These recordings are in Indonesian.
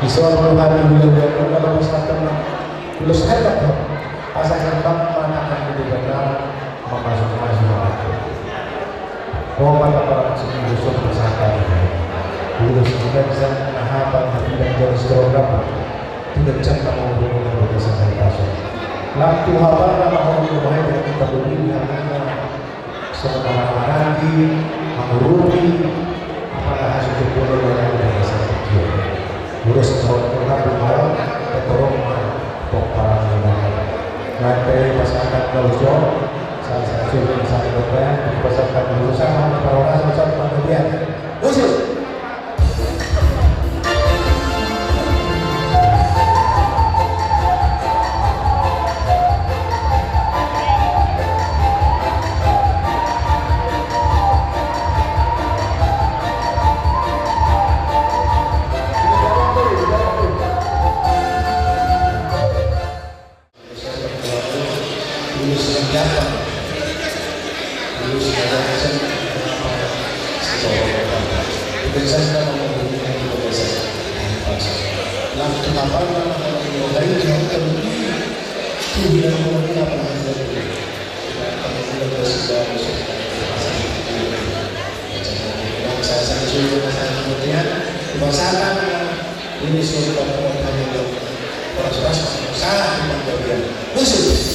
Di seorang hari beliau dalam satu tulus hebat pasangan bapak akan menjadi benar masuk waktu. Oh mata para sini busuk bersama dulu sebenarnya bisa menahan dan jadi program tidak cakap menghubungkan berdasarkan kasus. Waktu haba nama orang baik yang kita beri karena sebenarnya lagi menguruti apakah hasil jempol yang berdasar kecil. Urus program bermain ketorong para negara. Nanti pasangan kalau salah satu yang saya lakukan peserta berusaha para orang macam bagian khusus. Ini sudah mengambil proses sangat bagian khusus.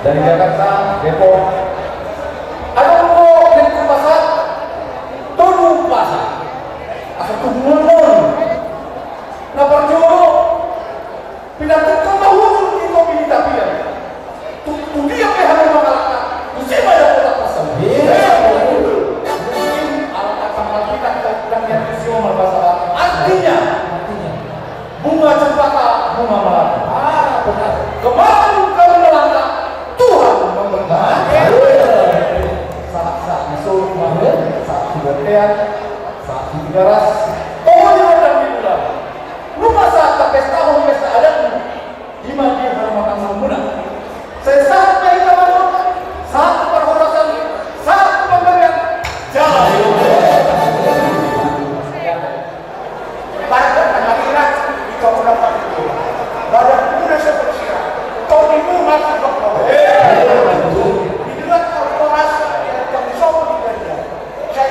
Dari Jakarta, Depok, ada mau ke pasar, turun pasar, asal tuh nah perjolo, pindah ke bawah itu pilih tapi ya, tuh dia pihak masyarakat, mesti banyak kota pasar. Mungkin alat sama kita dan yang visual masalah. Artinya, bunga cempaka, bunga melati. Benar. Kemarin kamu melangkah. Saat masuk mahal, saat dibertian, saat digaras, pokoknya ada di bulan. Rumah saat pesta adat, di mana dia harus makan sempurna. Saya saat bayi kawan, saat perhorasan, saat pemberian jalan. Pada anak-anak kita mendapat itu, pada muda seperti kau ini masih berkau. Saya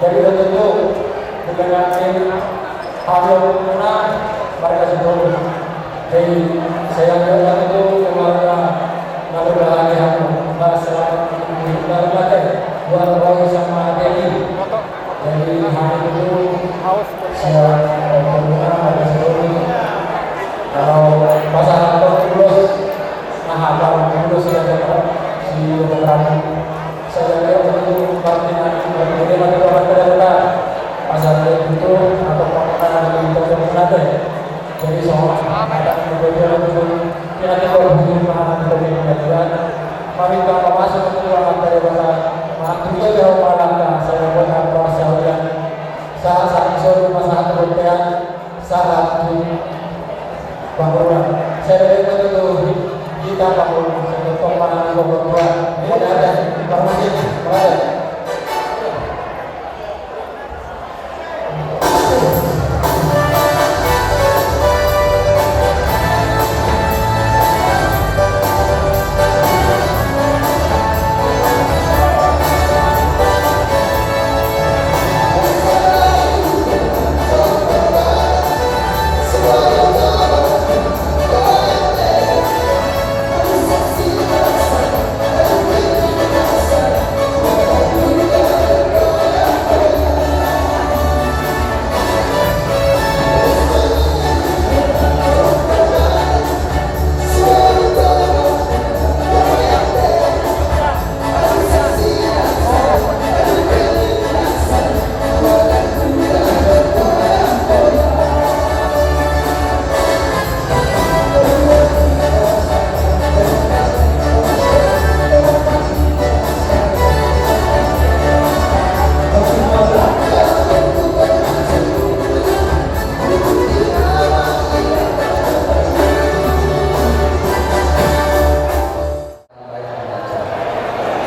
Jadi tentu dengan hasil menang mereka sebelum. Jadi saya kira itu keluarga lalu bahagia bahasa berbagai buat Roy sama Dedi. Jadi hari itu saya berdoa pada seluruh kalau masalah terus apa terus ya si beberapa saya kira itu pertanyaan bagaimana orang terdekat pasal itu atau makanan di tempat jadi soal ada beberapa yang kalau hubungan makanan dari pengajian kami kalau masuk ke ruangan daripada itu jauh malam saya buat apa saya saat sore masalah kemudian saat bangunan saya itu kita bangun untuk makanan kebutuhan ini ada informasi ada.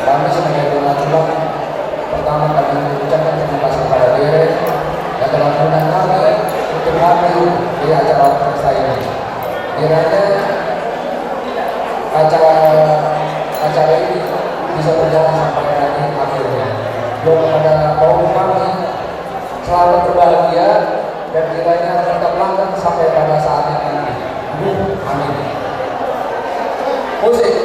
Kami sebagai pengacara pertama kali mengucapkan terima kasih kepada dia yang telah mengundang kami untuk hadir di acara pesta ini. Kiranya acara ini bisa berjalan sampai nanti akhirnya. Doa kepada kaum kami selalu berbahagia dan kiranya tetap langgeng sampai pada saat yang nanti. Amin. Musik.